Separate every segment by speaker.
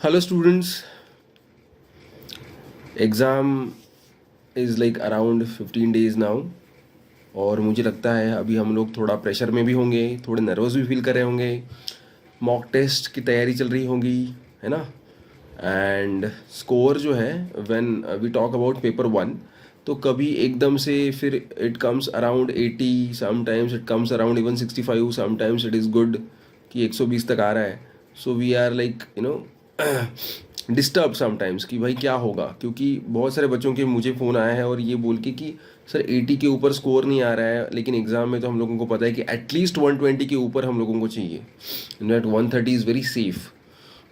Speaker 1: Hello students, exam is like around 15 days now. और मुझे लगता है अभी हम लोग थोड़ा प्रेशर में भी होंगे, थोड़े नर्वस भी फील कर रहे होंगे। मॉक टेस्ट की तैयारी चल रही होगी, है ना। एंड स्कोर जो है, when we talk about paper 1, तो कभी एकदम से फिर it comes around 80, sometimes it comes around even 65, sometimes it is good कि 120 तक आ रहा है। So we are like disturb sometimes कि भाई क्या होगा, क्योंकि बहुत सारे बच्चों के मुझे फ़ोन आया है और ये बोल के कि सर 80 के ऊपर स्कोर नहीं आ रहा है, लेकिन एग्ज़ाम में तो हम लोगों को पता है कि एटलीस्ट 120 के ऊपर हम लोगों को चाहिए। In fact 130 is very safe.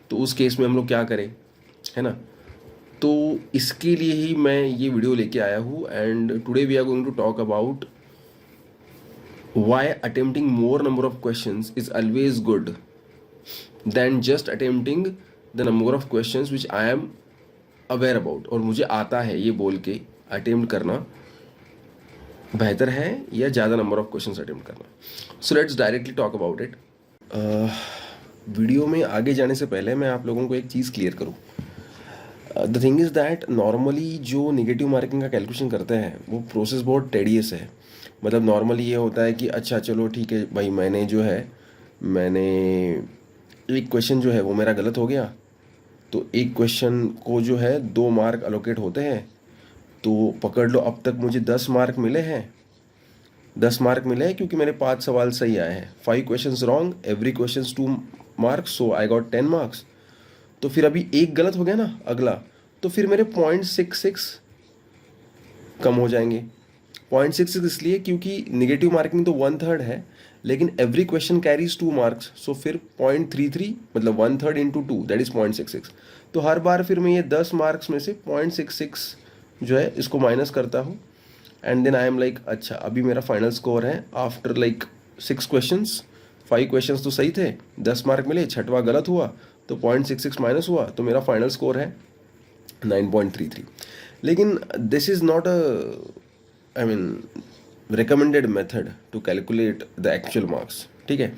Speaker 1: तो उस केस में हम लोग क्या करें, है ना। तो इसके लिए ही मैं ये वीडियो लेके आया हूँ। And today we are going to talk about why attempting more number of questions is always good than just attempting the number of questions which I am aware about, और मुझे आता है ये बोल के अटेम्प्ट करना बेहतर है या ज़्यादा नंबर ऑफ क्वेश्चंस अटेम्प्ट करना। So let's directly talk about it. Video में आगे जाने से पहले मैं आप लोगों को एक चीज़ क्लियर करूँ। The thing is that normally जो नेगेटिव मार्किंग का कैलकुलेशन करते हैं वो प्रोसेस बहुत टेडियस है। मतलब नॉर्मली ये होता है कि अच्छा चलो ठीक है भाई, मैंने एक क्वेश्चन जो है वो मेरा गलत हो गया, तो एक क्वेश्चन को जो है 2 मार्क अलोकेट होते हैं। तो पकड़ लो अब तक मुझे 10 मार्क मिले हैं। 10 मार्क मिले हैं क्योंकि मेरे 5 सवाल सही आए हैं। 5 questions wrong, every question 2 marks, so I got 10 marks. तो फिर अभी एक गलत हो गया ना अगला, तो फिर मेरे 0.66 कम हो जाएंगे। 0.66 इसलिए क्योंकि निगेटिव मार्किंग तो 1/3 है, लेकिन एवरी क्वेश्चन कैरीज 2 मार्क्स, सो फिर 0.33 मतलब 1/3 इंटू 2 दैट इज 0.66। तो हर बार फिर मैं ये 10 मार्क्स में से 0.66 जो है इसको माइनस करता हूँ। And then I am like अच्छा अभी मेरा फाइनल स्कोर है आफ्टर लाइक 6 क्वेश्चंस। 5 क्वेश्चंस तो सही थे, 10 मार्क मिले, छठवां गलत हुआ तो 0.66 माइनस हुआ, तो मेरा फाइनल स्कोर है 9.33। लेकिन this is not a I mean recommended method to calculate the actual marks. ठीक है,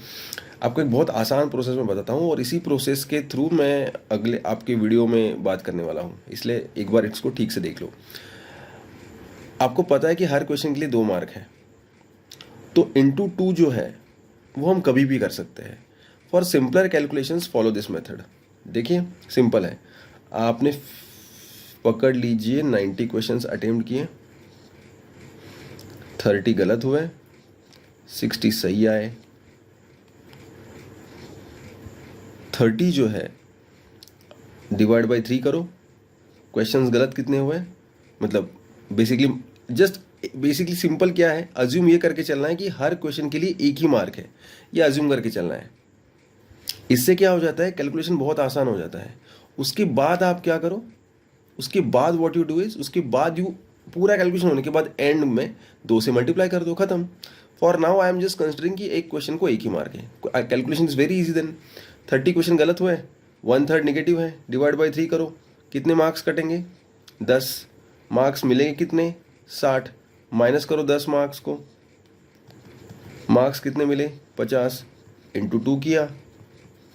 Speaker 1: आपको एक बहुत आसान प्रोसेस में बताता हूँ और इसी प्रोसेस के थ्रू मैं अगले आपके वीडियो में बात करने वाला हूँ, इसलिए एक बार इसको ठीक से देख लो। आपको पता है कि हर क्वेश्चन के लिए 2 मार्क है, तो इंटू 2 जो है वो हम कभी भी कर सकते हैं। For simpler calculations follow this method. देखिए सिंपल है, आपने पकड़ लीजिए 90 क्वेश्चंस अटेम्प्ट किए, 30 गलत हुए, 60 सही आए। 30 जो है डिवाइड बाई 3 करो, क्वेश्चंस गलत कितने हुए, मतलब बेसिकली सिंपल क्या है, अज्यूम ये करके चलना है कि हर क्वेश्चन के लिए एक ही मार्क है, ये अज्यूम करके चलना है। इससे क्या हो जाता है, कैलकुलेशन बहुत आसान हो जाता है। उसके बाद आप क्या करो, उसके बाद व्हाट यू डू इज, उसके बाद यू पूरा कैलकुलेशन होने के बाद एंड में 2 से मल्टीप्लाई कर दो, खत्म। For now I am just considering कि एक क्वेश्चन को एक ही मार्क है। Calculation is very easy then. 30 question गलत हुए, 1/3 नेगेटिव है, डिवाइड बाई 3 करो, कितने मार्क्स कटेंगे, 10 मार्क्स मिलेंगे कितने, 60। माइनस करो 10 मार्क्स को, मार्क्स कितने मिले, 50, इंटू 2 किया,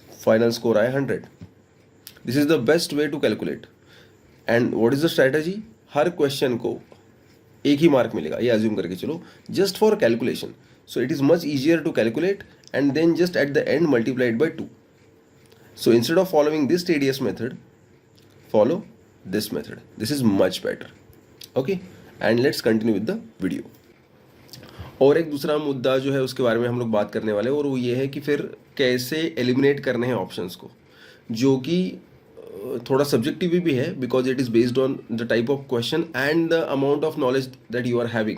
Speaker 1: फाइनल स्कोर आया 100। This is the best way to calculate. And what is the strategy, हर क्वेश्चन को एक ही मार्क मिलेगा, ये अज्यूम करके चलो, just for calculation. So it is much easier to calculate and then just at the end multiplied by 2। So instead of following this tedious method, follow this method, this is much better. Okay, and let's continue with the video. और एक दूसरा मुद्दा जो है उसके बारे में हम लोग बात करने वाले हैं, और वो ये है कि फिर कैसे एलिमिनेट करने हैं ऑप्शंस को, जो कि थोड़ा सब्जेक्टिव भी है, because it is based on the type of question and the amount of knowledge that you are having,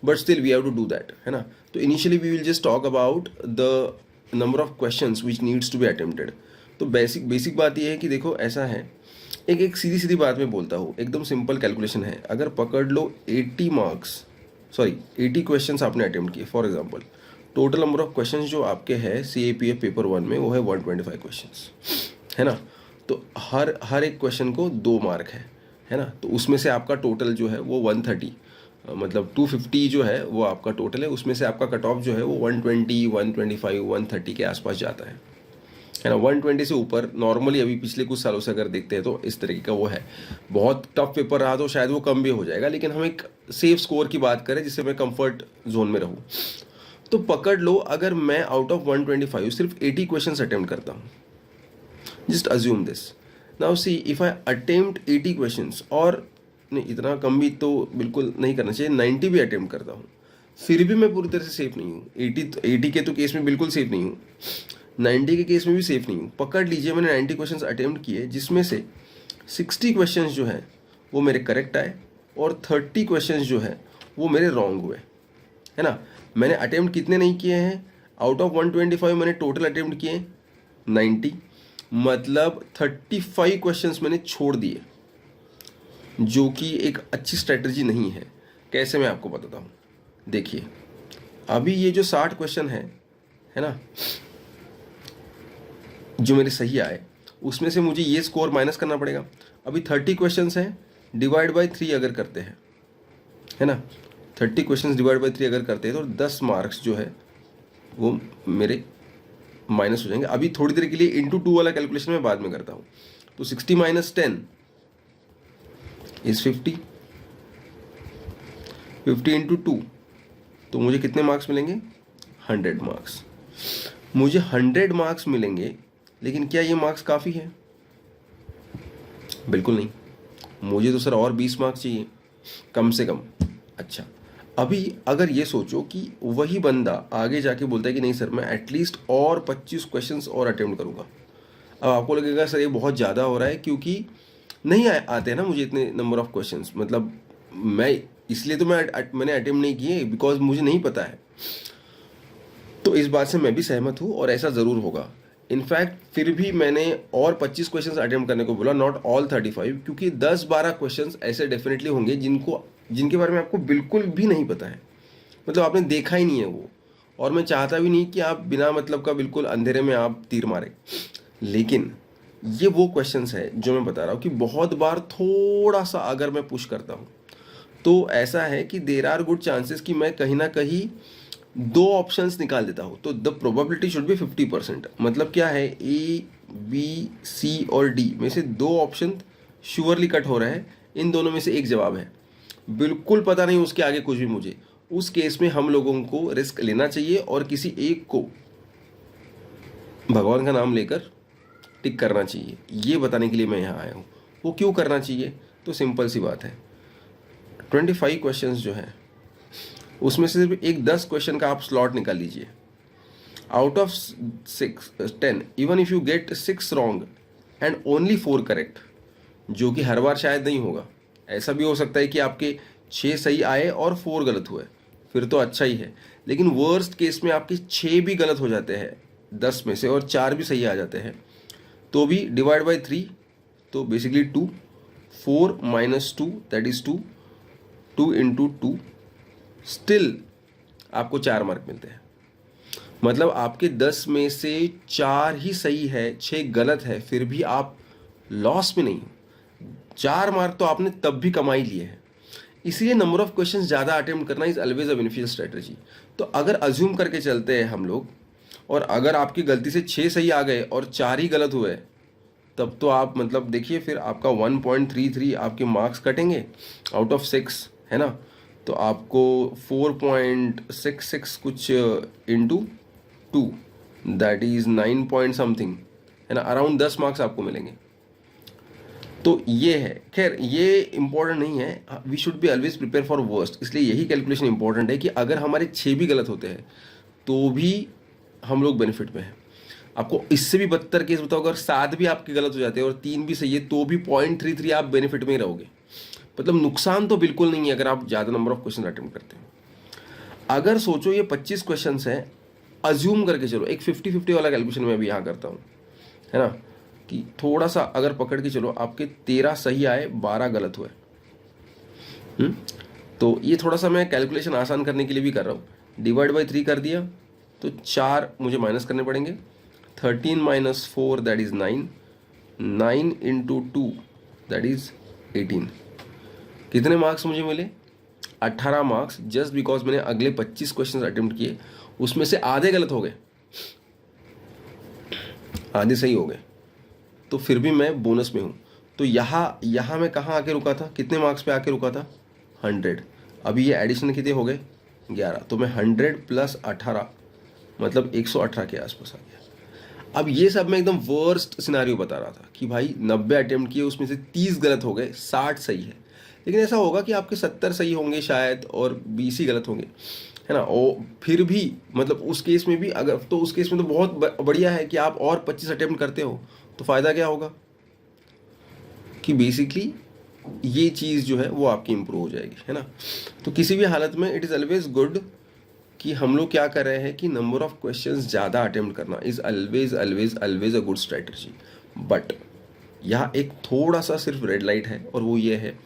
Speaker 1: but still we have to do that, है ना। तो initially we will just talk about the number of questions which needs to be attempted. तो basic बात ये है कि देखो ऐसा है, एक सीधी सीधी बात में बोलता हूँ, एकदम सिंपल कैलकुलेशन है। अगर पकड़ लो 80 क्वेश्चंस आपने अटेम्प्ट किए, for example total number of questions जो आपके हैं CAPF पेपर 1 में वो है 125 क्वेश्चंस, है ना। तो हर एक क्वेश्चन को 2 मार्क है ना। तो उसमें से आपका टोटल जो है वो 130, मतलब 250 जो है वो आपका टोटल है। उसमें से आपका कट ऑफ जो है वो 120, 125, 130 के आसपास जाता है। है ना। 120 से ऊपर नॉर्मली अभी पिछले कुछ सालों से अगर देखते हैं तो इस तरीके का वो है। बहुत टफ पेपर रहा तो शायद वो कम भी हो जाएगा, लेकिन हम एक सेफ स्कोर की बात करें जिससे मैं कंफर्ट जोन में रहूँ, तो पकड़ लो अगर मैं आउट ऑफ 125 सिर्फ 80 क्वेश्चन अटेम्प्ट करता हूँ, just assume this. Now see if I attempt 80 questions, और नहीं इतना कम भी तो बिल्कुल नहीं करना चाहिए, 90 भी अटेम्प्ट करता हूँ, फिर भी मैं पूरी तरह से सेफ नहीं हूँ। 80 के तो केस में बिल्कुल सेफ नहीं हूँ, 90 के केस में भी सेफ नहीं हूँ। पकड़ लीजिए मैंने 90 क्वेश्चंस अटेम्प्ट किए, जिसमें से 60 क्वेश्चंस जो हैं वो मेरे करेक्ट आए और 30 क्वेश्चंस जो है वो मेरे रॉन्ग हुए, है ना। मैंने अटेम्प्ट कितने नहीं किए हैं, आउट ऑफ 125 मैंने टोटल अटेम्प्ट किए 90, मतलब 35 क्वेश्चंस मैंने छोड़ दिए, जो कि एक अच्छी स्ट्रेटजी नहीं है। कैसे, मैं आपको बताता हूँ। देखिए अभी ये जो 60 क्वेश्चन है ना, जो मेरे सही आए, उसमें से मुझे ये स्कोर माइनस करना पड़ेगा। अभी 30 क्वेश्चंस हैं, डिवाइड बाय 3 अगर करते हैं, है ना, 30 क्वेश्चंस डिवाइड बाय 3 अगर करते हैं तो 10 मार्क्स जो है वो मेरे माइनस हो जाएंगे। अभी थोड़ी देर के लिए इंटू 2 वाला कैलकुलेशन मैं बाद में करता हूँ। तो 60 माइनस 10 इज 50, 50 इंटू 2, तो मुझे कितने मार्क्स मिलेंगे, 100 मार्क्स। मुझे 100 मार्क्स मिलेंगे, लेकिन क्या ये मार्क्स काफ़ी है, बिल्कुल नहीं। मुझे तो सर और 20 मार्क्स चाहिए कम से कम। अच्छा, अभी अगर ये सोचो कि वही बंदा आगे जाके बोलता है कि नहीं सर मैं एटलीस्ट और 25 क्वेश्चंस और अटेम्प्ट करूँगा, अब आपको लगेगा सर ये बहुत ज़्यादा हो रहा है, क्योंकि नहीं आते हैं ना मुझे इतने नंबर ऑफ क्वेश्चंस, मतलब मैं इसलिए तो मैंने अटेम्प्ट नहीं किए बिकॉज मुझे नहीं पता है। तो इस बात से मैं भी सहमत हूँ और ऐसा ज़रूर होगा। इनफैक्ट फिर भी मैंने और 25 क्वेश्चंस अटेम्प्ट करने को बोला, नॉट ऑल 35, क्योंकि 10-12 क्वेश्चंस ऐसे डेफिनेटली होंगे जिनके बारे में आपको बिल्कुल भी नहीं पता है, मतलब आपने देखा ही नहीं है वो, और मैं चाहता भी नहीं कि आप बिना मतलब का बिल्कुल अंधेरे में आप तीर मारें। लेकिन ये वो क्वेश्चंस है जो मैं बता रहा हूँ कि बहुत बार थोड़ा सा अगर मैं पुश करता हूँ तो ऐसा है कि देर आर गुड चांसेस कि मैं कहीं ना कहीं 2 ऑप्शंस निकाल देता हूँ। तो द प्रोबेबिलिटी शुड बी 50%। मतलब क्या है, ए बी सी और डी में से 2 ऑप्शन श्योरली कट हो रहा है, इन दोनों में से एक जवाब है, बिल्कुल पता नहीं उसके आगे कुछ भी मुझे। उस केस में हम लोगों को रिस्क लेना चाहिए और किसी एक को भगवान का नाम लेकर टिक करना चाहिए। ये बताने के लिए मैं यहाँ आया हूँ। वो क्यों करना चाहिए, तो सिंपल सी बात है, 25 क्वेश्चंस जो हैं उसमें से सिर्फ एक 10 क्वेश्चन का आप स्लॉट निकाल लीजिए। Out of 10 even if you get 6 wrong and only 4 correct, जो कि हर बार शायद नहीं होगा, ऐसा भी हो सकता है कि आपके 6 सही आए और 4 गलत हुए, फिर तो अच्छा ही है। लेकिन वर्स्ट केस में आपके 6 भी गलत हो जाते हैं 10 में से और 4 भी सही आ जाते हैं, तो भी डिवाइड बाय 3, तो basically 2, 4 minus 2 that is 2, 2 into 2, still आपको 4 मार्क मिलते हैं। मतलब आपके 10 में से 4 ही सही है, 6 गलत है, फिर भी आप लॉस में नहीं, 4 मार्क तो आपने तब भी कमा ही लिए हैं। इसलिए नंबर ऑफ क्वेश्चंस ज़्यादा अटेम्प्ट करना is always a beneficial strategy. तो अगर अज्यूम करके चलते हैं हम लोग, और अगर आपकी गलती से 6 सही आ गए और 4 ही गलत हुए, तब तो आप मतलब देखिए फिर आपका 1.33 आपके मार्क्स कटेंगे आउट ऑफ 6, है ना। तो आपको 4.66 कुछ into 2 that is 9 point something, है ना, अराउंड 10 मार्क्स आपको मिलेंगे। तो ये है, खैर ये इंपॉर्टेंट नहीं है, we should be always prepare for worst. इसलिए यही कैलकुलेशन इंपॉर्टेंट है कि अगर हमारे 6 भी गलत होते हैं तो भी हम लोग बेनिफिट में हैं। आपको इससे भी बदतर केस बताओ, अगर 7 भी आपके गलत हो जाते हैं और 3 भी सही है, तो भी 0.33 आप बेनिफिट में ही रहोगे। मतलब नुकसान तो बिल्कुल नहीं है अगर आप ज़्यादा नंबर ऑफ क्वेश्चन अटेम्प्ट करते हैं। अगर सोचो ये 25 क्वेश्चन हैं, अज्यूम करके चलो, एक 50-50 वाला कैलकुलेशन मैं अभी यहाँ करता हूँ, है ना, कि थोड़ा सा अगर पकड़ के चलो आपके 13 सही आए, 12 गलत हुए। तो ये थोड़ा सा मैं कैलकुलेशन आसान करने के लिए भी कर रहा हूँ। डिवाइड बाई 3 कर दिया तो 4 मुझे माइनस करने पड़ेंगे, 13 minus 4 that is 9, 9 into 2 that is 18। कितने मार्क्स मुझे मिले, 18 मार्क्स, जस्ट बिकॉज मैंने अगले 25 क्वेश्चन अटेम्प्ट किए, उसमें से आधे गलत हो गए। आधे सही हो गए, तो फिर भी मैं बोनस में हूँ। तो यहाँ मैं कहाँ आके रुका था, कितने मार्क्स पे आके रुका था, 100। अभी ये एडिशन कितने हो गए, 11, तो मैं 100 प्लस 18 मतलब 118 के आसपास आ गया। अब ये सब मैं एकदम वर्स्ट सिनारियो बता रहा था कि भाई 90 अटेम्प्ट किए, उसमें से 30 गलत हो गए, 60 सही है। लेकिन ऐसा होगा कि आपके 70 सही होंगे शायद और 20 ही गलत होंगे, है ना। और फिर भी मतलब उस केस में भी अगर, तो उस केस में तो बहुत बढ़िया है कि आप और 25 अटेम्प्ट करते हो, तो फ़ायदा क्या होगा कि बेसिकली ये चीज़ जो है वो आपकी इम्प्रूव हो जाएगी, है ना। तो किसी भी हालत में इट इज़ ऑलवेज गुड कि हम लोग क्या कर रहे हैं कि नंबर ऑफ क्वेश्चंस ज़्यादा अटेम्प्ट करना is always always always a good strategy. But यहाँ एक थोड़ा सा सिर्फ रेड लाइट है, और वो ये है,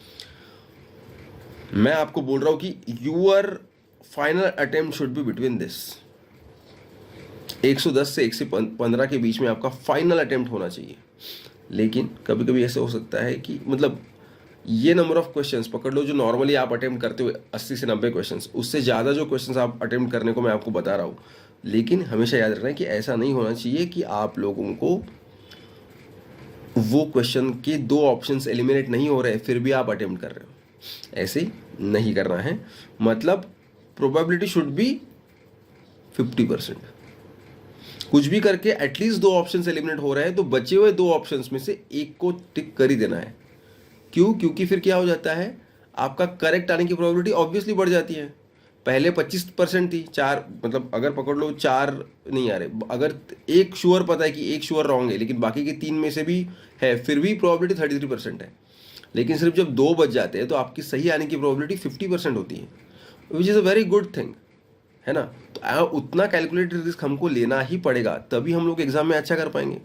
Speaker 1: मैं आपको बोल रहा हूँ कि your final attempt should be between this 110 से 115 के बीच में आपका फाइनल अटेम्प्ट होना चाहिए। लेकिन कभी कभी ऐसे हो सकता है कि मतलब ये नंबर ऑफ क्वेश्चंस पकड़ लो जो नॉर्मली आप अटेम्प्ट करते हो 80 से 90 क्वेश्चंस, उससे ज़्यादा जो क्वेश्चंस आप अटेम्प्ट करने को मैं आपको बता रहा हूँ। लेकिन हमेशा याद रखना है कि ऐसा नहीं होना चाहिए कि आप लोगों को वो क्वेश्चन के 2 ऑप्शंस एलिमिनेट नहीं हो रहे फिर भी आप अटेम्प्ट कर रहे हो, ऐसे नहीं करना है। मतलब प्रोबेबिलिटी शुड बी 50%। कुछ भी करके एटलीस्ट 2 ऑप्शंस एलिमिनेट हो रहे हैं, तो बचे हुए 2 ऑप्शंस में से एक को टिक कर ही देना है। क्यों? क्योंकि फिर क्या हो जाता है, आपका करेक्ट आने की प्रोबेबिलिटी ऑब्वियसली बढ़ जाती है। पहले 25% थी, 4 मतलब अगर पकड़ लो 4 नहीं आ रहे, अगर एक श्योर पता है कि एक श्योर रॉन्ग है लेकिन बाकी के 3 में से भी है, फिर भी प्रोबेबिलिटी 33% है। लेकिन सिर्फ जब 2 बच जाते हैं तो आपकी सही आने की प्रोबेबिलिटी 50% होती है, which is a very good thing, है ना। तो उतना कैलकुलेटेड रिस्क हमको लेना ही पड़ेगा, तभी हम लोग एग्जाम में अच्छा कर पाएंगे,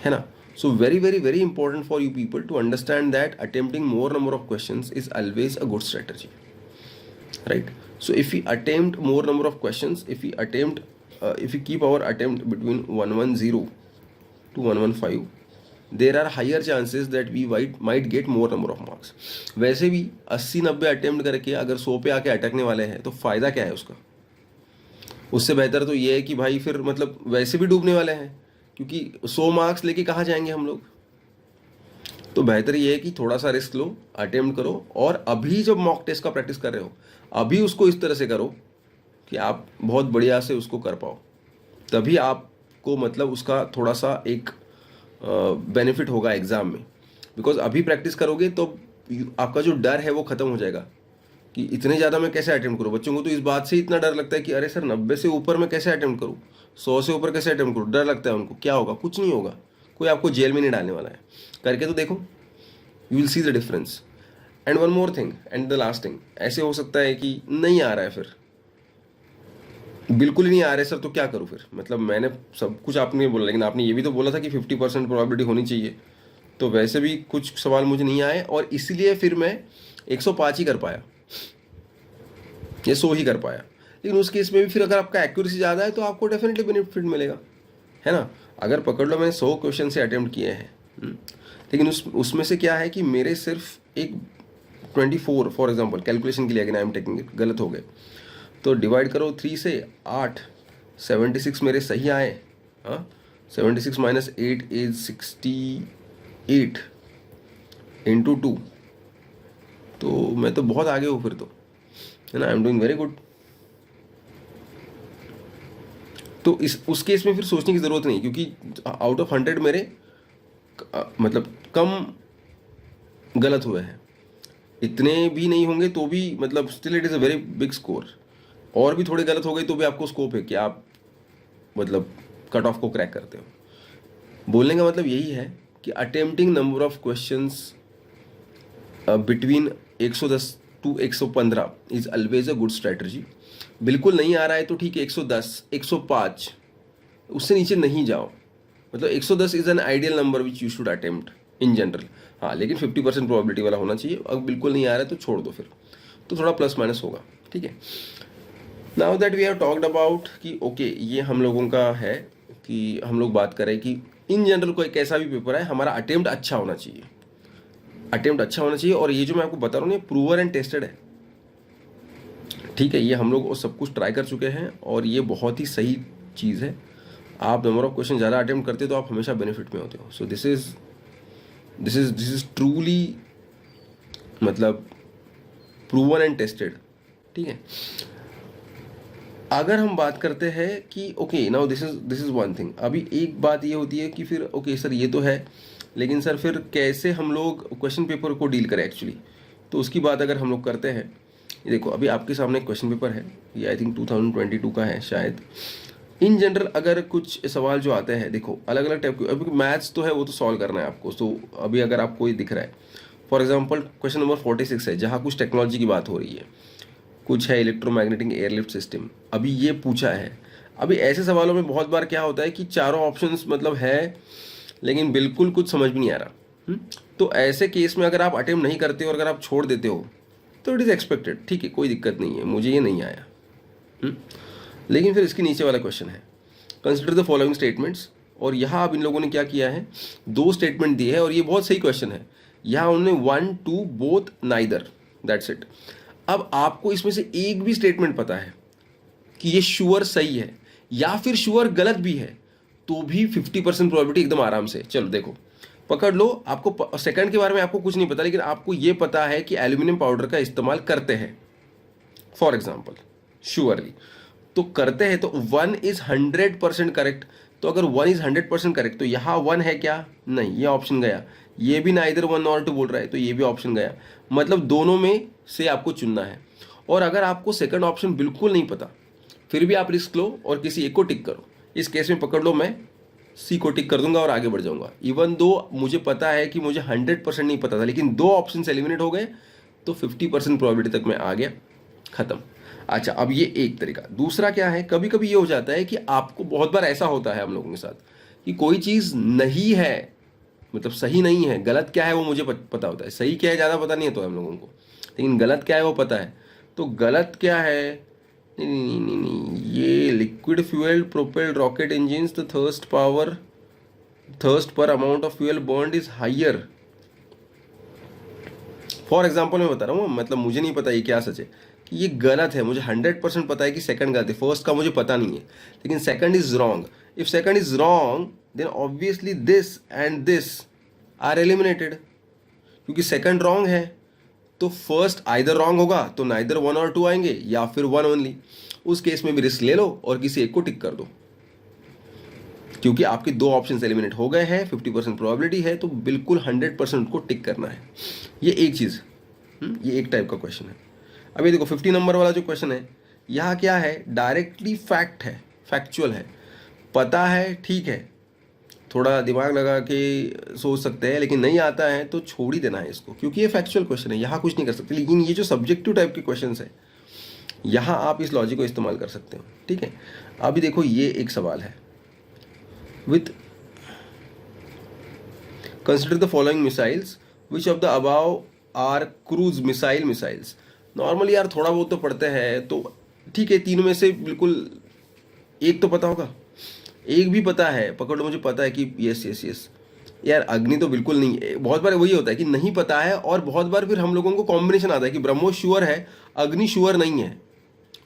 Speaker 1: है ना। So very important for you people to understand that attempting more number of questions is always a good strategy, right? So if we attempt more number of questions, if we keep our attempt between 110 to 115, there are higher chances that we might get more number of marks. वैसे भी 80-90 attempt करके अगर 100 पे आके अटकने वाले हैं तो फ़ायदा क्या है उसका। उससे बेहतर तो ये है कि भाई फिर मतलब वैसे भी डूबने वाले हैं, क्योंकि 100 मार्क्स लेके कहाँ जाएंगे हम लोग। तो बेहतर ये है कि थोड़ा सा रिस्क लो, अटेम्प्ट करो, और अभी जब मॉक टेस्ट का प्रैक्टिस कर रहे हो अभी उसको इस तरह से करो कि आप बहुत बढ़िया से उसको कर पाओ, तभी आपको मतलब उसका थोड़ा सा एक बेनिफिट होगा एग्ज़ाम में। बिकॉज अभी प्रैक्टिस करोगे तो आपका जो डर है वो ख़त्म हो जाएगा कि इतने ज़्यादा मैं कैसे अटेम्प्ट करूँ। बच्चों को तो इस बात से इतना डर लगता है कि अरे सर 90 से ऊपर मैं कैसे अटेम्प्ट करूँ, 100 से ऊपर कैसे अटेम्प्ट करूँ, डर लगता है उनको। क्या होगा, कुछ नहीं होगा, कोई आपको जेल में नहीं डालने वाला है। करके तो देखो, you will see the difference. And one more thing and the last thing, ऐसे हो सकता है कि नहीं आ रहा है, फिर बिल्कुल ही नहीं आ रहा है सर, तो क्या करूँ फिर। मतलब मैंने सब कुछ आपने बोला, लेकिन आपने ये भी तो बोला था कि 50% प्रोबेबिलिटी होनी चाहिए। तो वैसे भी कुछ सवाल मुझे नहीं आए और इसीलिए फिर मैं 105 ही कर पाया या 100 ही कर पाया। लेकिन उस केस में भी फिर अगर आपका एक्यूरेसी ज़्यादा है तो आपको डेफिनेटली बेनिफिट मिलेगा, है ना। अगर पकड़ लो मैंने 100 क्वेश्चन से अटेम्प्ट किए हैं, लेकिन उसमें से क्या है कि मेरे सिर्फ एक 24 फॉर एग्जांपल कैलकुलेशन के लिए, अगर आई एम टेकिंग इट, गलत हो गए, तो डिवाइड करो 3 से 8, 76 मेरे सही आए। हाँ, 76 माइनस 8 इज 68 इंटू 2, तो मैं तो बहुत आगे हूँ फिर तो, है ना। I am doing very good. तो उस केस में फिर सोचने की ज़रूरत नहीं, क्योंकि आउट ऑफ 100 मेरे मतलब कम गलत हुए हैं, इतने भी नहीं होंगे तो भी मतलब still it is a very big score. और भी थोड़े गलत हो गए तो भी आपको स्कोप है कि आप मतलब कट ऑफ को क्रैक करते हो। बोलने का मतलब यही है कि attempting number of questions between 110 to 115 is always a good strategy. बिल्कुल नहीं आ रहा है तो ठीक है, 110, 105, उससे नीचे नहीं जाओ। मतलब 110 is an ideal number which you should attempt in general. हाँ, लेकिन 50% प्रोबेबिलिटी वाला होना चाहिए। अगर बिल्कुल नहीं आ रहा है तो छोड़ दो, फिर तो थोड़ा प्लस माइनस होगा, ठीक है। Now that we have talked about कि ओके ये हम लोगों का है कि हम लोग बात करें कि इन जनरल कोई कैसा भी पेपर है, हमारा अटेम्प्ट अच्छा होना चाहिए, अटेम्प्ट अच्छा होना चाहिए। और ये जो मैं आपको बता रहा हूँ ये प्रूवर एंड टेस्टेड है, ठीक है। ये हम लोग सब कुछ ट्राई कर चुके हैं और ये बहुत ही सही चीज़ है। आप नंबर ऑफ क्वेश्चन ज़्यादा अटेम्प्ट करते हो तो आप हमेशा बेनिफिट में होते हो. सो दिस इज ट्रूली मतलब प्रूवन एंड टेस्टेड. ठीक है. अगर हम बात करते हैं कि okay now this is one thing. अभी एक बात ये होती है कि फिर ओके सर ये तो है, लेकिन सर फिर कैसे हम लोग क्वेश्चन पेपर को डील करें एक्चुअली. तो उसकी बात अगर हम लोग करते हैं, ये देखो अभी आपके सामने एक क्वेश्चन पेपर है, ये आई थिंक 2022 का है शायद. इन जनरल अगर कुछ सवाल जो आते हैं, देखो अलग अलग टाइप के. अभी मैथ्स तो है, वो तो सॉल्व करना है आपको. तो अभी अगर आपको ये दिख रहा है, फॉर एग्जांपल क्वेश्चन नंबर 46 है, जहाँ कुछ टेक्नोलॉजी की बात हो रही है, कुछ है इलेक्ट्रोमैग्नेटिक एयरलिफ्ट सिस्टम, अभी ये पूछा है. अभी ऐसे सवालों में बहुत बार क्या होता है कि चारों ऑप्शंस मतलब है, लेकिन बिल्कुल कुछ समझ भी नहीं आ रहा. तो ऐसे केस में अगर आप अटेम्प्ट नहीं करते हो और अगर आप छोड़ देते हो तो इट इज़ एक्सपेक्टेड. ठीक है, कोई दिक्कत नहीं है, मुझे ये नहीं आया. लेकिन फिर इसके नीचे वाला क्वेश्चन है, कंसिडर द फॉलोइंग स्टेटमेंट्स. और यहाँ अब इन लोगों ने क्या किया है, 2 स्टेटमेंट दिए हैं और ये बहुत सही क्वेश्चन है. यहाँ उन्होंने 1 2 बोथ नाइदर, दैट्स इट. अब आपको इसमें से एक भी स्टेटमेंट पता है कि ये श्योर सही है या फिर श्योर गलत भी है, तो भी 50% प्रोबेबिलिटी एकदम आराम से. चलो देखो पकड़ लो. आपको सेकंड के बारे में आपको कुछ नहीं पता, लेकिन आपको ये पता है कि एल्यूमिनियम पाउडर का इस्तेमाल करते हैं फॉर एग्जाम्पल, श्योरली तो करते हैं. तो 1 इज 100% करेक्ट. तो अगर 1 इज 100% करेक्ट तो यहाँ 1 है क्या, नहीं, ये ऑप्शन गया. ये भी ना इधर 1 और 2 बोल रहा है, तो ये भी ऑप्शन गया. मतलब दोनों में से आपको चुनना है. और अगर आपको सेकंड ऑप्शन बिल्कुल नहीं पता, फिर भी आप रिस्क लो और किसी एक को टिक करो. इस केस में पकड़ लो, मैं सी को टिक कर दूंगा और आगे बढ़ जाऊंगा. इवन दो मुझे पता है कि मुझे 100% नहीं पता था, लेकिन 2 ऑप्शन एलिमिनेट हो गए, तो 50% प्रोबेबिलिटी तक मैं आ गया, खत्म. अच्छा, अब ये एक तरीका. दूसरा क्या है, कभी कभी ये हो जाता है कि आपको, बहुत बार ऐसा होता है हम लोगों के साथ कि कोई चीज़ नहीं है, मतलब सही नहीं है. गलत क्या है वो मुझे पता होता है, सही क्या है ज़्यादा पता नहीं है तो हम लोगों को, लेकिन गलत क्या है वो पता है. तो गलत क्या है, नहीं नहीं नहीं नहीं, ये liquid fuel propelled rocket engines the thrust per amount of fuel burned is higher. For example मैं बता रहा हूँ, मतलब मुझे नहीं पता ये क्या सच है, कि ये गलत है. मुझे 100% पता है कि सेकंड गलत है, फर्स्ट का मुझे पता नहीं है, लेकिन second is wrong. If second is wrong then obviously this and this are eliminated. क्योंकि सेकंड रॉन्ग है तो फर्स्ट आइदर रॉन्ग होगा, तो नाइदर 1 और 2 आएंगे या फिर 1 ओनली. उस केस में भी रिस्क ले लो और किसी एक को टिक कर दो, क्योंकि आपके 2 ऑप्शन एलिमिनेट हो गए हैं, 50% प्रोबेबिलिटी है, तो बिल्कुल 100% को टिक करना है. ये एक चीज़, ये एक टाइप का क्वेश्चन है. अभी देखो 50 नंबर वाला जो क्वेश्चन है, यहाँ क्या है, डायरेक्टली फैक्ट है, फैक्चुअल है, पता है, ठीक है, थोड़ा दिमाग लगा के सोच सकते हैं, लेकिन नहीं आता है तो छोड़ ही देना है इसको, क्योंकि ये फैक्चुअल क्वेश्चन है, यहाँ कुछ नहीं कर सकते. लेकिन ये जो सब्जेक्टिव टाइप के क्वेश्चन है, यहाँ आप इस लॉजिक को इस्तेमाल कर सकते हो. ठीक है. अभी देखो ये एक सवाल है, with consider the following missiles, which of the above are cruise missiles. Normally यार थोड़ा बहुत तो पढ़ते हैं, तो ठीक है, तीनों में से बिल्कुल एक तो पता होगा, एक भी पता है, पकड़ लो मुझे पता है कि यस यार, अग्नि तो बिल्कुल नहीं है. बहुत बार वही होता है कि नहीं पता है, और बहुत बार फिर हम लोगों को कॉम्बिनेशन आता है कि ब्रह्मोस श्योर है, अग्नि श्योर नहीं है.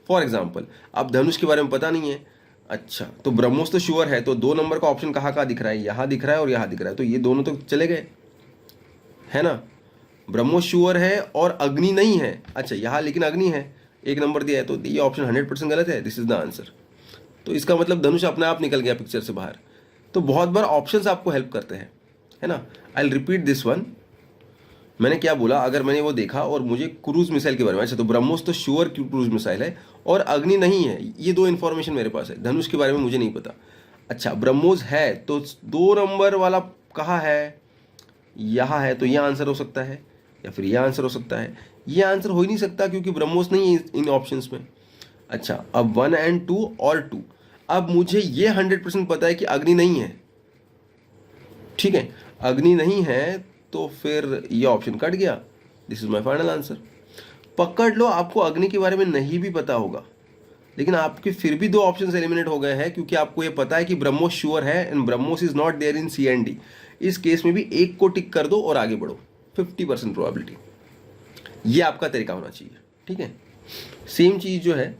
Speaker 1: फॉर एग्जाम्पल, अब धनुष के बारे में पता नहीं है, अच्छा तो ब्रह्मोस तो श्योर है, तो 2 नंबर का ऑप्शन कहाँ दिख रहा है, यहाँ दिख रहा है और यहाँ दिख रहा है, तो ये दोनों तो चले गए, है ना. ब्रह्मोस श्योर है और अग्नि नहीं है. अच्छा, यहाँ लेकिन अग्नि है, 1 नंबर दिया है, तो ये ऑप्शन 100% गलत है. This is the answer. तो इसका मतलब धनुष अपने आप निकल गया पिक्चर से बाहर. तो बहुत बार ऑप्शंस आपको हेल्प करते हैं, है ना. I will repeat this one. मैंने क्या बोला, अगर मैंने वो देखा और मुझे क्रूज मिसाइल के बारे में, अच्छा तो ब्रह्मोस तो श्योर क्रूज मिसाइल है और अग्नि नहीं है, ये 2 इन्फॉर्मेशन मेरे पास है. धनुष के बारे में मुझे नहीं पता. अच्छा, ब्रह्मोस है तो 2 नंबर वाला कहाँ है, यहाँ है, तो ये आंसर हो सकता है, या फिर ये आंसर हो सकता है. ये आंसर हो ही नहीं सकता क्योंकि ब्रह्मोस नहीं है इन ऑप्शंस में. अच्छा, अब 1 और 2. अब मुझे ये 100% पता है कि अग्नि नहीं है. ठीक है, अग्नि नहीं है, तो फिर ये ऑप्शन कट गया. This is my final answer. पकड़ लो आपको अग्नि के बारे में नहीं भी पता होगा, लेकिन आपके फिर भी 2 ऑप्शन एलिमिनेट हो गए हैं, क्योंकि आपको ये पता है कि ब्रह्मोस श्योर है and BrahMos is not there in CND. इस केस में भी एक को टिक कर दो और आगे बढ़ो, 50% प्रोबेबिलिटी. ये आपका तरीका होना चाहिए. ठीक है. सेम चीज जो है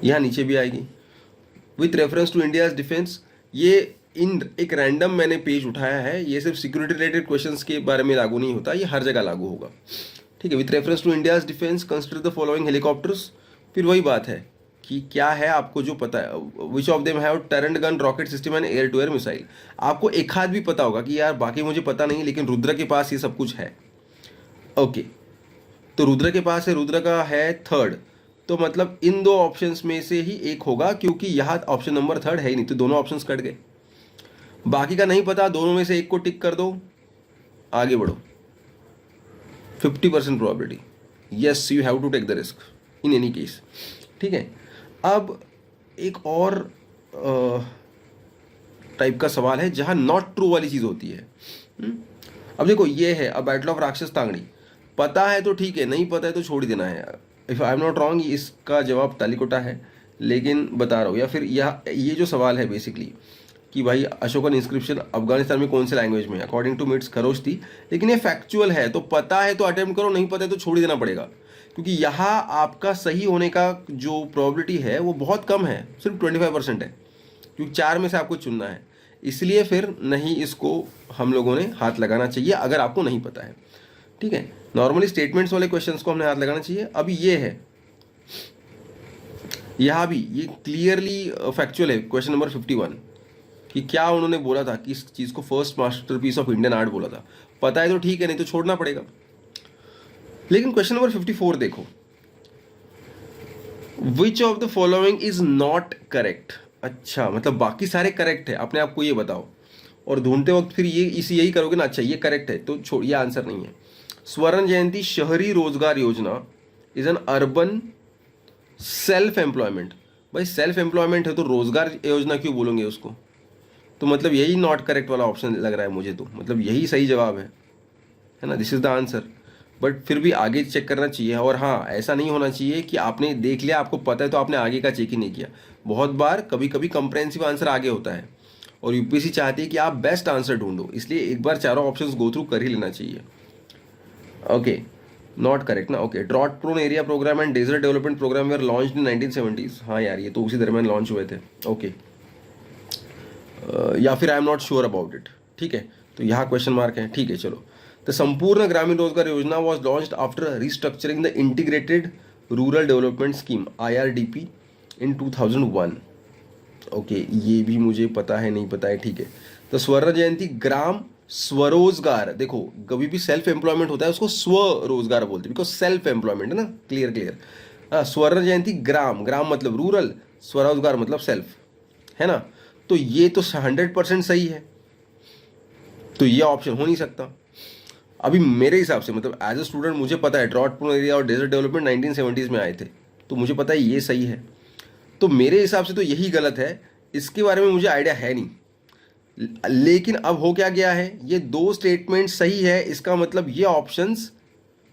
Speaker 1: यहाँ नीचे भी आएगी. With reference to India's defence, ये इन एक रैंडम मैंने पेज उठाया है, ये सिर्फ सिक्योरिटी रिलेटेड क्वेश्चंस के बारे में लागू नहीं होता, ये हर जगह लागू होगा, ठीक है। With reference to India's defence consider the following helicopters, फिर वही बात है कि क्या है आपको जो पता है, which of them have turret gun rocket system and air to air missile. आपको एक हाथ भी पता होगा कि यार बाकी मुझे पता नहीं, लेकिन रुद्र के पास ये सब कुछ है, ओके। तो रुद्र के पास है, रुद्र का है थर्ड, तो मतलब इन दो ऑप्शंस में से ही एक होगा, क्योंकि यहाँ ऑप्शन नंबर थर्ड है ही नहीं, तो दोनों ऑप्शंस कट गए। बाकी का नहीं पता, दोनों में से एक को टिक कर दो, आगे बढ़ो। 50% probability, yes you have to take the risk in any case, ठीक है। अब एक और टाइप का सवाल है जहां नॉट ट्रू वाली चीज़ होती है। अब देखो ये है अ बैटल ऑफ राक्षस तांगड़ी, पता है तो ठीक है, नहीं पता है तो छोड़ ही देना है। If I am not wrong इसका जवाब तालिकोटा है, लेकिन बता रहा हूँ। या फिर ये जो सवाल है बेसिकली कि भाई अशोकन इंस्क्रिप्शन अफगानिस्तान में कौन से लैंग्वेज में, अकॉर्डिंग टू मिट्स खरोश थी, लेकिन ये फैक्चुअल है, तो पता है तो अटेम्प्ट करो, नहीं पता है तो छोड़ ही देना पड़ेगा, क्योंकि यहाँ आपका सही होने का जो प्रोबेबिलिटी है वो बहुत कम है, सिर्फ 25% है, क्योंकि 4 में से आपको चुनना है। इसलिए फिर नहीं, इसको हम लोगों ने हाथ लगाना चाहिए अगर आपको नहीं पता है, ठीक है। नॉर्मली स्टेटमेंट्स वाले क्वेश्चंस को हमने हाथ लगाना चाहिए। अभी ये है, यहाँ भी ये क्लियरली फैक्चुअल है, क्वेश्चन नंबर 51 कि क्या उन्होंने बोला था कि इस चीज़ को first masterpiece of Indian art बोला था। पता है तो ठीक है, नहीं तो छोड़ना पड़ेगा। लेकिन क्वेश्चन नंबर 54 देखो, विच of the following is not correct. अच्छा, मतलब बाकी सारे करेक्ट है, अपने आप को ये बताओ, और ढूंढते वक्त फिर यही करोगे ना, अच्छा ये करेक्ट है तो छोड़, ये आंसर नहीं है। स्वर्ण जयंती शहरी रोजगार योजना is an urban self employment. भाई सेल्फ एम्प्लॉयमेंट है तो रोजगार योजना क्यों बोलोगे उसको, तो मतलब यही नॉट करेक्ट वाला ऑप्शन लग रहा है मुझे, तो मतलब यही सही जवाब है ना, this is the answer. But फिर भी आगे चेक करना चाहिए। और हाँ, ऐसा नहीं होना चाहिए कि आपने देख लिया, आपको पता है तो आपने आगे का चेक ही नहीं किया। बहुत बार कभी कभी कंप्रेहेंसिव आंसर आगे होता है, और यूपीएससी चाहती है कि आप बेस्ट आंसर ढूंढो, इसलिए एक बार चारों ऑप्शंस गो थ्रू कर ही लेना चाहिए। ओके, नॉट करेक्ट ना, okay. Drought prone area programme and desert development programme were launched in 1970s। हाँ यार, ये तो उसी दरमियान लॉन्च हुए थे, ओके। या फिर I am not sure about it, ठीक है, तो यहाँ क्वेश्चन मार्क है, ठीक है, चलो। द संपूर्ण ग्रामीण रोजगार योजना was launched after restructuring the integrated rural development scheme IRDP in 2001। Okay, ये भी मुझे पता है, नहीं पता है, ठीक है। तो स्वर्ण जयंती ग्राम स्वरोजगार, देखो कभी भी सेल्फ एम्प्लॉयमेंट होता है उसको स्वरोजगार बोलते हैं, बिकॉज सेल्फ एम्प्लॉयमेंट है ना, क्लियर। स्वर्ण जयंती ग्राम, ग्राम मतलब रूरल, स्वरोजगार मतलब सेल्फ, है ना। तो ये तो 100% सही है, तो ये ऑप्शन हो नहीं सकता। अभी मेरे हिसाब से, मतलब एज अ स्टूडेंट मुझे पता है ड्रॉट प्रोन एरिया और डेजर्ट डेवलपमेंट 1970s में आए थे, तो मुझे पता है ये सही है। तो मेरे हिसाब से तो यही गलत है, इसके बारे में मुझे आइडिया है नहीं। लेकिन अब हो क्या गया है, ये दो स्टेटमेंट सही है, इसका मतलब ये ऑप्शंस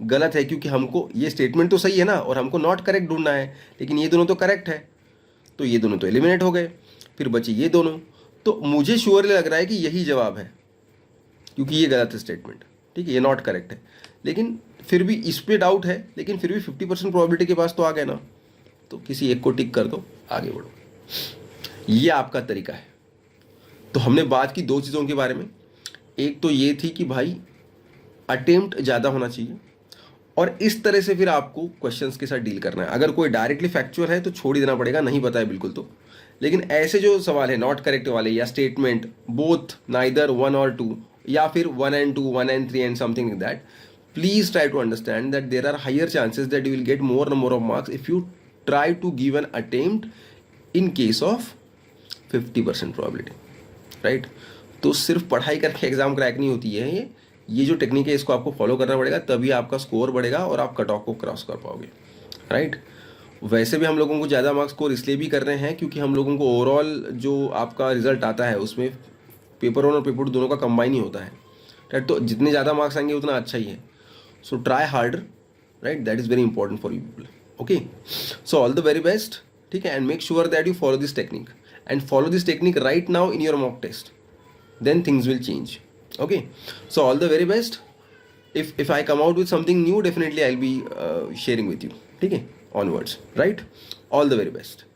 Speaker 1: गलत है, क्योंकि हमको ये स्टेटमेंट तो सही है ना, और हमको नॉट करेक्ट ढूंढना है, लेकिन ये दोनों तो करेक्ट है, तो ये दोनों तो एलिमिनेट हो गए, फिर बचे ये दोनों। तो मुझे श्योरली लग रहा है कि यही जवाब है, क्योंकि ये गलत है स्टेटमेंट, ठीक है, ये नॉट करेक्ट है। लेकिन फिर भी इस पर डाउट है, लेकिन फिर भी 50% प्रोबेबिलिटी के पास तो आ गए ना, तो किसी एक को टिक कर दो, आगे बढ़ो। ये आपका तरीका है। तो हमने बात की दो चीज़ों के बारे में, एक तो ये थी कि भाई अटेम्प्ट ज़्यादा होना चाहिए, और इस तरह से फिर आपको क्वेश्चंस के साथ डील करना है। अगर कोई डायरेक्टली फैक्चुअल है तो छोड़ ही देना पड़ेगा, नहीं पता है बिल्कुल तो। लेकिन ऐसे जो सवाल है नॉट करेक्ट वाले, या स्टेटमेंट बोथ नाइदर 1 और 2, या फिर 1 and 2, 1 and 3 and something like that, please try to understand that there are higher chances that you will get more number of marks if you try to give an attempt in case of 50% probability, right. तो सिर्फ पढ़ाई करके exam crack नहीं होती है, ये जो technique है इसको आपको फॉलो करना पड़ेगा, तभी आपका स्कोर बढ़ेगा और आप कट ऑफ को क्रॉस कर पाओगे, राइट। वैसे भी हम लोगों को ज़्यादा मार्क्स स्कोर इसलिए भी कर रहे हैं क्योंकि हम लोगों को ओवरऑल जो आपका रिजल्ट आता है उसमें पेपर 1 और पेपर 2 दोनों का कंबाइन ही होता है, राइट। तो जितने ज़्यादा मार्क्स आएंगे उतना अच्छा ही है। So try harder, right, that is very important for you people, okay. So all the very best, ठीक है, and make sure that you follow this technique, and follow this technique right now in your mock test, then things will change, okay. So all the very best. If I come out with something new, definitely I'll be sharing with you, ठीक है, onwards, right. All the very best.